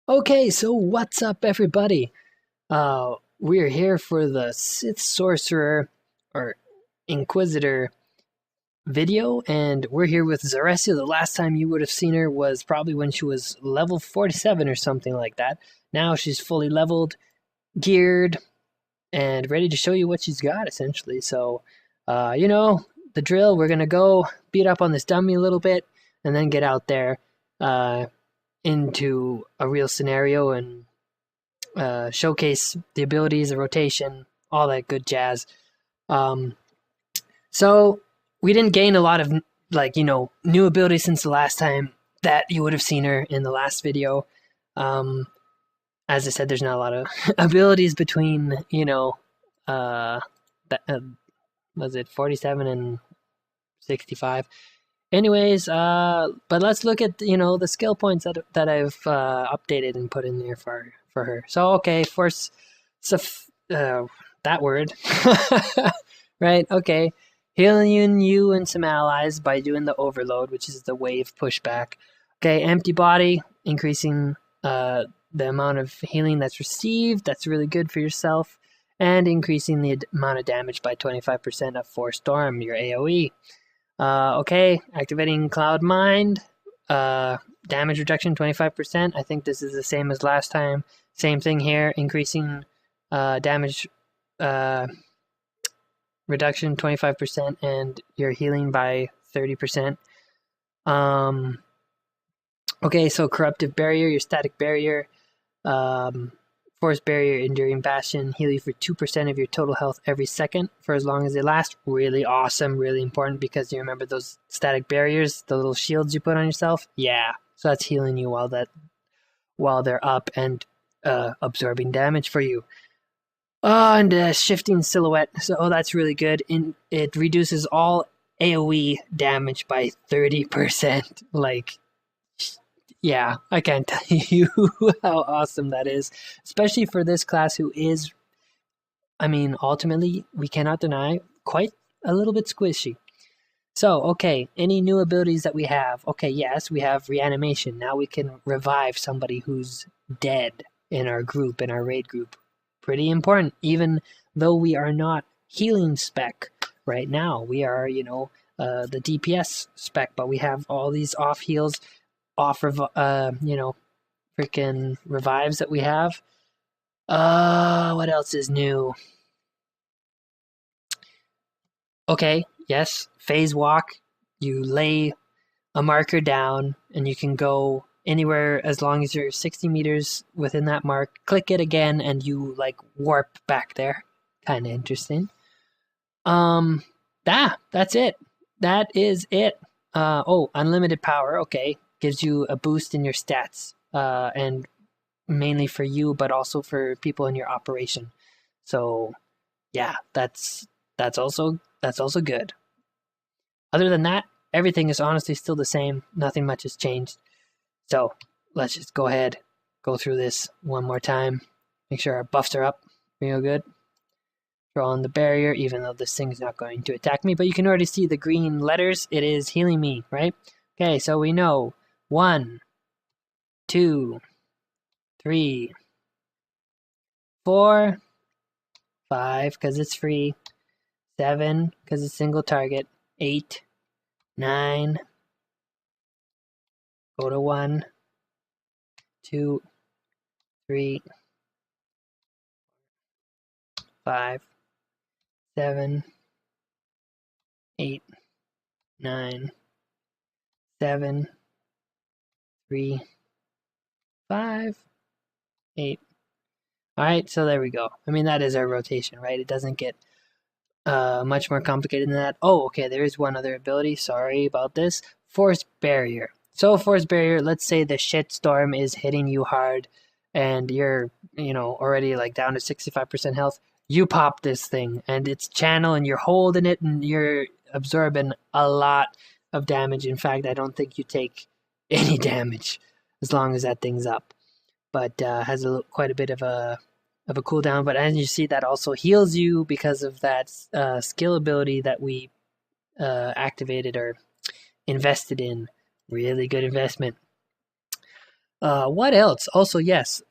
Okay, so what's up, everybody? We're here for the Sith Sorcerer or Inquisitor video, and we're here with Zaresia. The last time you would have seen her was probably when she was level 47 or something like that. Now she's fully leveled, geared, and ready to show you what she's got, essentially. So, you know, the drill. We're gonna go beat up on this dummy a little bit, and then get out there into a real scenario and showcase the abilities, the rotation, all that good jazz. Um, so we didn't gain a lot of new abilities since the last time that you would have seen her in the last video. Um, as I said, there's not a lot of abilities between uh, was it 47 and 65. Anyways, but let's look at the skill points that I've updated and put in there for her. So okay, first, that word, right? Okay, healing you and some allies by doing the overload, which is the wave pushback. Okay, empty body, increasing the amount of healing that's received. That's really good for yourself, and increasing the amount of damage by 25% of Force Storm, your AOE. Okay, activating Cloud Mind. Damage reduction 25%. I think this is the same as last time. Same thing here, increasing damage reduction 25% and your healing by 30%. Okay, so Corruptive Barrier, your static barrier. Force Barrier, Enduring Bastion, heal you for 2% of your total health every second for as long as they last. Really awesome, really important, because you remember those static barriers, the little shields you put on yourself? Yeah, so that's healing you while they're up and absorbing damage for you. And Shifting Silhouette, so that's really good. It reduces all AoE damage by 30%. Like, yeah, I can't tell you how awesome that is, especially for this class who is, ultimately, we cannot deny, quite a little bit squishy. So, okay, any new abilities that we have? Okay, yes, we have reanimation. Now we can revive somebody who's dead in our group, in our raid group. Pretty important, even though we are not healing spec right now. We are, the DPS spec, but we have all these off heals, freaking revives that we have. What else is new? Okay, yes, phase walk. You lay a marker down and you can go anywhere as long as you're 60 meters within that mark. Click it again and you warp back there. Kind of interesting. That's it. That is it. Unlimited power. Okay, gives you a boost in your stats, and mainly for you, but also for people in your operation. So, yeah, that's also good. Other than that, everything is honestly still the same. Nothing much has changed. So let's just go ahead, go through this one more time. Make sure our buffs are up real good. Draw on the barrier, even though this thing's not going to attack me. But you can already see the green letters. It is healing me, right? Okay, so we know 1, 2, 3, 4, 5, because it's free. 7, because it's single target. 8, 9. Go to 1, 2, 3, 5, 7, 8, 9, 7, 3, 5, 8. Alright, so there we go. That is our rotation, right? It doesn't get much more complicated than that. Oh, okay, there is one other ability. Sorry about this. Force Barrier. So Force Barrier, let's say the shitstorm is hitting you hard and you're, already down to 65% health. You pop this thing and it's channel and you're holding it and you're absorbing a lot of damage. In fact, I don't think you take any damage as long as that thing's up. But has quite a bit of a cooldown. But as you see, that also heals you because of that skill ability that we activated or invested in. Really good investment. What else? Also, yes,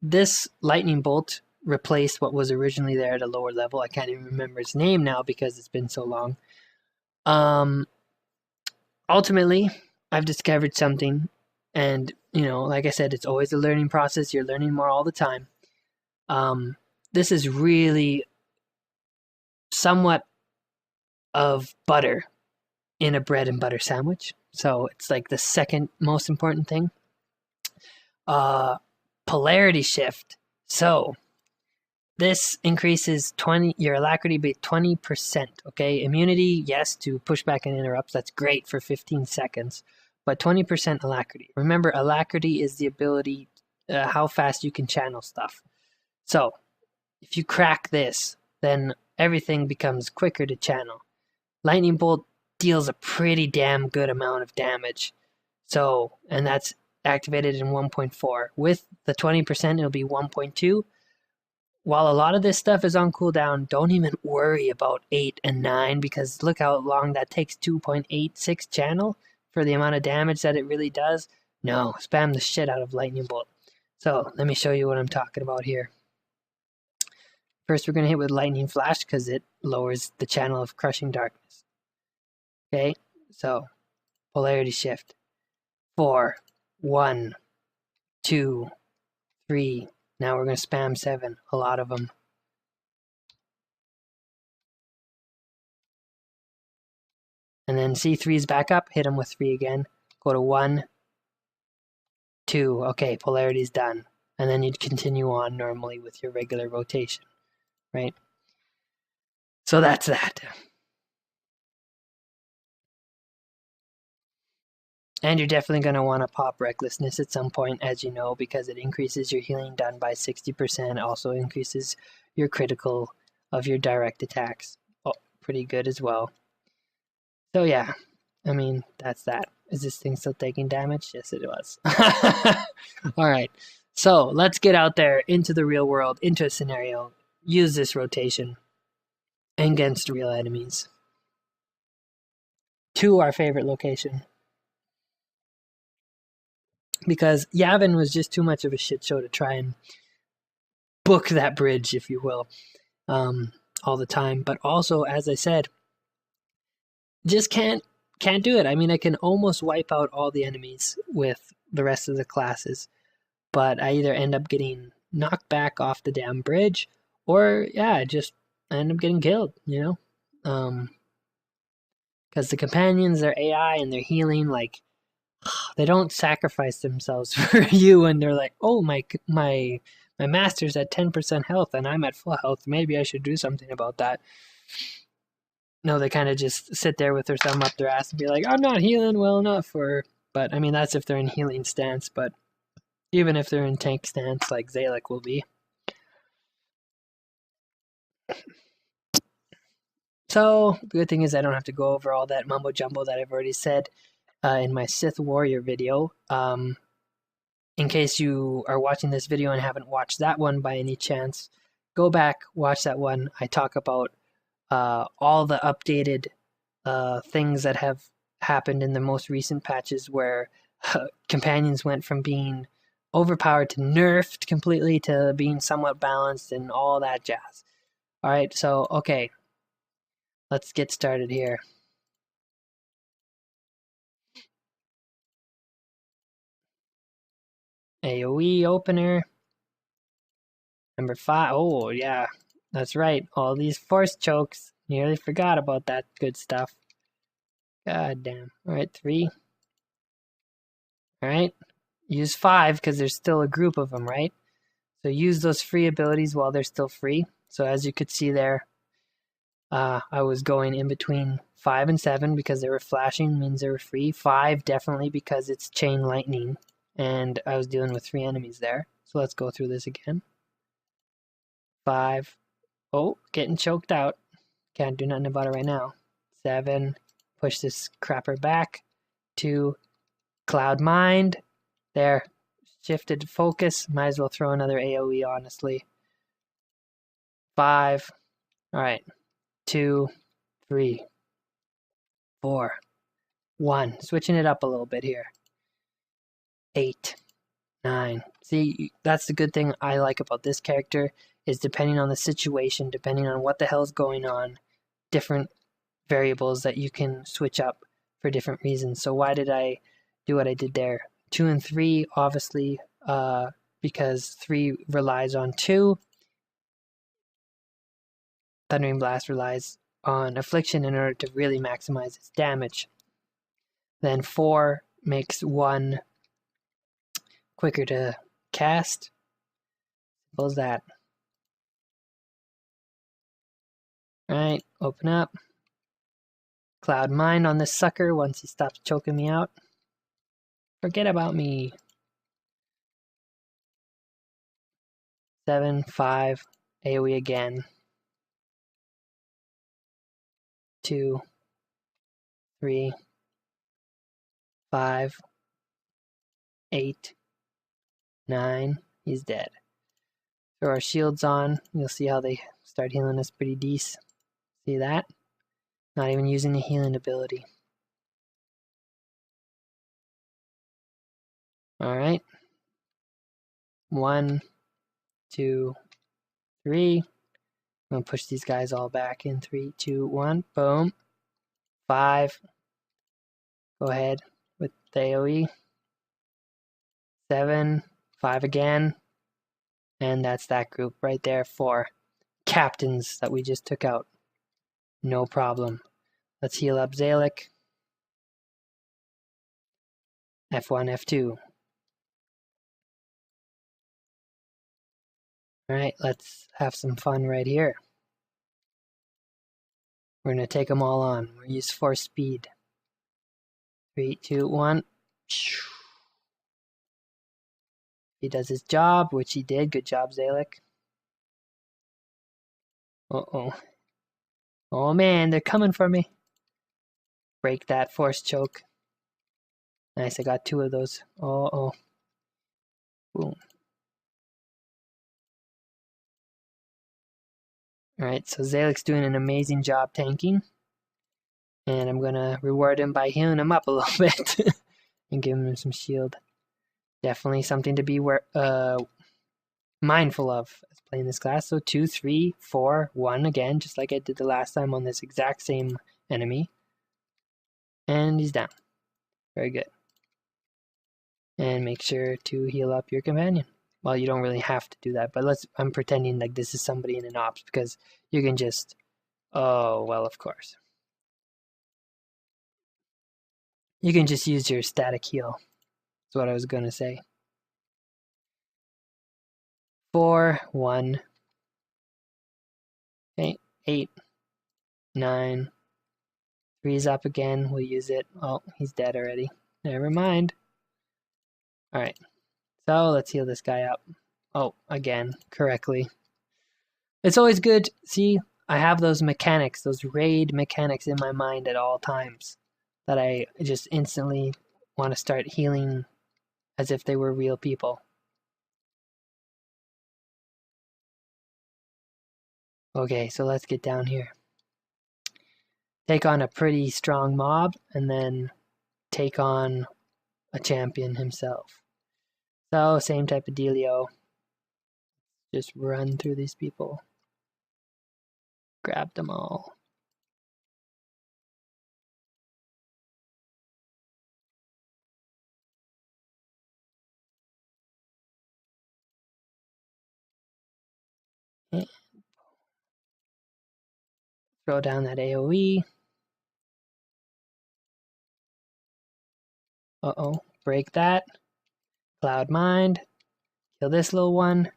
this lightning bolt replaced what was originally there at a lower level. I can't even remember its name now because it's been so long. Ultimately, I've discovered something, and like I said, it's always a learning process. You're learning more all the time. This is really somewhat of butter in a bread and butter sandwich. So it's like the second most important thing. Polarity shift. So this increases your alacrity by 20%. Okay, immunity, yes, to pushback and interrupts. That's great for 15 seconds, but 20% alacrity. Remember, alacrity is the ability, how fast you can channel stuff. So if you crack this, then everything becomes quicker to channel. Lightning bolt deals a pretty damn good amount of damage. So, and that's activated in 1.4. With the 20%, it'll be 1.2. While a lot of this stuff is on cooldown, don't even worry about 8 and 9 because look how long that takes. 2.86 channel for the amount of damage that it really does. No, spam the shit out of lightning bolt. So let me show you what I'm talking about here. First, we're going to hit with lightning flash because it lowers the channel of crushing darkness. Okay, so polarity shift. 4, 1, 2, 3. Now we're going to spam 7, a lot of them. And then C3 is back up, hit him with 3 again. Go to 1, 2. Okay, polarity's done. And then you'd continue on normally with your regular rotation, right? So that's that. And you're definitely going to want to pop Recklessness at some point, as you know, because it increases your healing done by 60%, also increases your critical of your direct attacks. Oh, pretty good as well. So yeah, I mean, that's that. Is this thing still taking damage? Yes, it was. Alright, so let's get out there into the real world, into a scenario, use this rotation against real enemies. To our favorite location. Because Yavin was just too much of a shit show to try and book that bridge, if you will, all the time. But also, as I said, just can't do it. I mean, I can almost wipe out all the enemies with the rest of the classes, but I either end up getting knocked back off the damn bridge, or yeah, just I end up getting killed. Because the companions, they're AI and they're healing, like they don't sacrifice themselves for you, and they're like, oh my master's at 10% health and I'm at full health. Maybe I should do something about that. No, they kind of just sit there with their thumb up their ass and be like, I'm not healing well enough. But I mean, that's if they're in healing stance. But even if they're in tank stance, like Zalek will be. So the good thing is I don't have to go over all that mumbo jumbo that I've already said in my Sith Warrior video. In case you are watching this video and haven't watched that one by any chance, go back, watch that one. I talk about all the updated things that have happened in the most recent patches where companions went from being overpowered to nerfed completely to being somewhat balanced and all that jazz. Alright, so, okay. Let's get started here. AoE opener. Number 5. Oh, yeah. That's right. All these force chokes. Nearly forgot about that good stuff. God damn. Alright, 3. Alright. Use 5 because there's still a group of them, right? So use those free abilities while they're still free. So as you could see there, I was going in between 5 and 7 because they were flashing, means they were free. 5 definitely because it's chain lightning, and I was dealing with 3 enemies there. So let's go through this again. 5. Oh, getting choked out. Can't do nothing about it right now. 7. Push this crapper back. 2. Cloud Mind. There. Shifted focus. Might as well throw another AoE, honestly. 5. Alright. 2, 3, 4, 1. Switching it up a little bit here. 8, 9. See, that's the good thing I like about this character, is depending on the situation, depending on what the hell's going on, different variables that you can switch up for different reasons. So why did I do what I did there? 2 and 3, obviously, because 3 relies on 2. Thundering Blast relies on Affliction in order to really maximize its damage. Then 4 makes 1 quicker to cast. Simple as that. Alright, open up. Cloud Mind on this sucker once he stops choking me out. Forget about me. 7, 5, AoE again. 2, 3, 5, 8, 9. He's dead. Throw our shields on. You'll see how they start healing us pretty decent. See that? Not even using the healing ability. Alright. 1, 2, 3. I'm going to push these guys all back in 3, 2, 1. Boom. 5. Go ahead with the AoE. 7. 5 again. And that's that group right there. 4 captains that we just took out. No problem. Let's heal up Zalek. F1, F2. Alright, let's have some fun right here. We're going to take them all on. We'll use force speed. 3, 2, 1. He does his job, which he did. Good job, Zalek. Uh-oh. Oh man, they're coming for me. Break that force choke. Nice, I got 2 of those. Uh-oh. Boom. Alright, so Zalek's doing an amazing job tanking. And I'm going to reward him by healing him up a little bit. And giving him some shield. Definitely something to be mindful of as playing this class. So 2, 3, 4, 1 again, just like I did the last time on this exact same enemy. And he's down. Very good. And make sure to heal up your companion. Well, you don't really have to do that, but I'm pretending like this is somebody in an ops because you can just, oh, well, of course. You can just use your static heal. That's what I was going to say. 4, 1. Okay, 8, 9. 3's up again. We'll use it. Oh, he's dead already. Never mind. Alright. So let's heal this guy up. Oh, again, correctly. It's always good. See, I have those mechanics, those raid mechanics in my mind at all times that I just instantly want to start healing as if they were real people. Okay, so let's get down here. Take on a pretty strong mob and then take on a champion himself. So, same type of dealio. Just run through these people. Grab them all. And throw down that AoE. Uh-oh, break that. Cloud Mind. Kill this little one.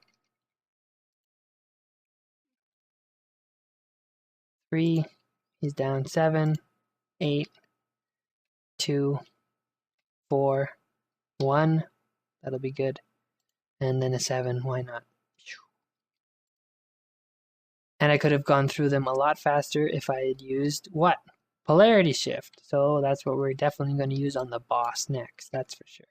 3. He's down 7, 8, 2, 4, 1. That'll be good. And then a 7. Why not? And I could have gone through them a lot faster if I had used what? Polarity Shift. So that's what we're definitely going to use on the boss next. That's for sure.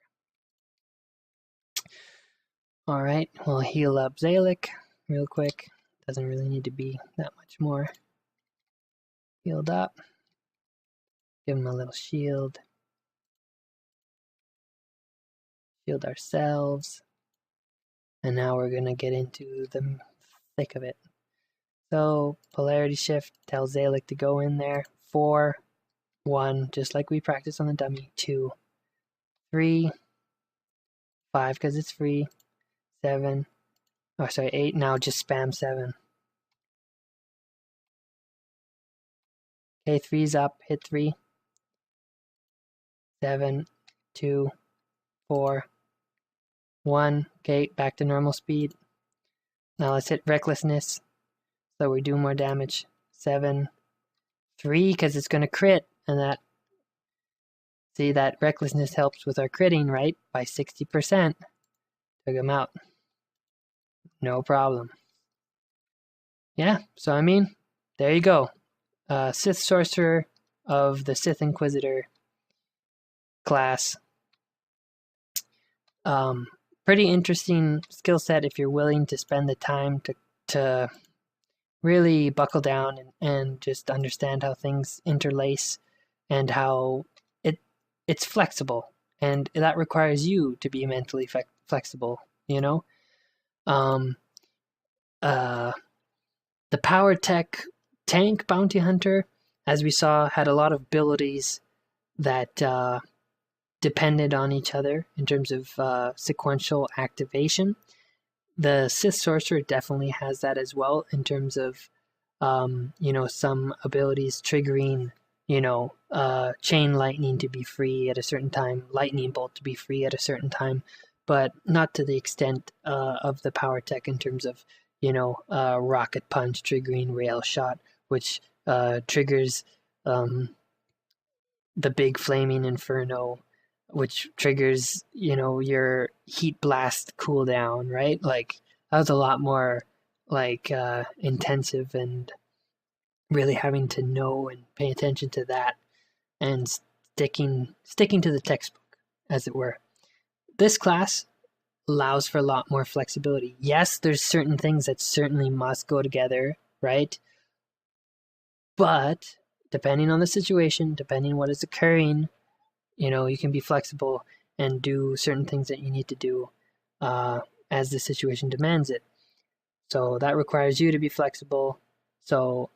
Alright, we'll heal up Zalek real quick. Doesn't really need to be that much more. Healed up. Give him a little shield. Shield ourselves. And now we're going to get into the thick of it. So, polarity shift tells Zalek to go in there. 4, 1, just like we practiced on the dummy. 2, 3, 5, because it's free. 7, oh sorry, 8, now just spam 7. Okay, 3's up, hit 3. 7, 2, 4, 1. Okay, back to normal speed. Now let's hit recklessness, so we do more damage. 7, 3, because it's going to crit, and that, see, that recklessness helps with our critting, right? By 60%. Took him out. No problem. Yeah, so I mean, there you go. Sith Sorcerer of the Sith Inquisitor class. Pretty interesting skill set if you're willing to spend the time to really buckle down and just understand how things interlace and how it's flexible, and that requires you to be mentally flexible, you know? The power tech tank bounty hunter, as we saw, had a lot of abilities that depended on each other in terms of sequential activation. The Sith Sorcerer definitely has that as well in terms of, some abilities triggering, chain lightning to be free at a certain time, lightning bolt to be free at a certain time, but not to the extent of the power tech in terms of, rocket punch triggering rail shot, which triggers the big flaming inferno, which triggers, your heat blast cooldown, right? Like, that was a lot more, intensive, and really having to know and pay attention to that and sticking to the textbook, as it were. This class allows for a lot more flexibility. Yes, there's certain things that certainly must go together, right? But depending on the situation, depending on what is occurring, you can be flexible and do certain things that you need to do as the situation demands it. So that requires you to be flexible. So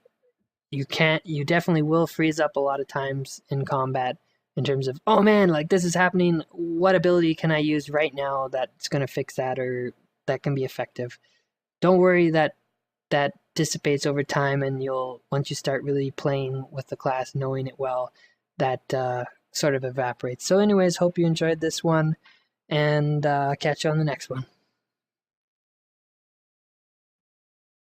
you definitely will freeze up a lot of times in combat in terms of, oh man, like this is happening. What ability can I use right now that's going to fix that or that can be effective? Don't worry, that dissipates over time, and once you start really playing with the class, knowing it well, that sort of evaporates. So anyways, hope you enjoyed this one, and catch you on the next one.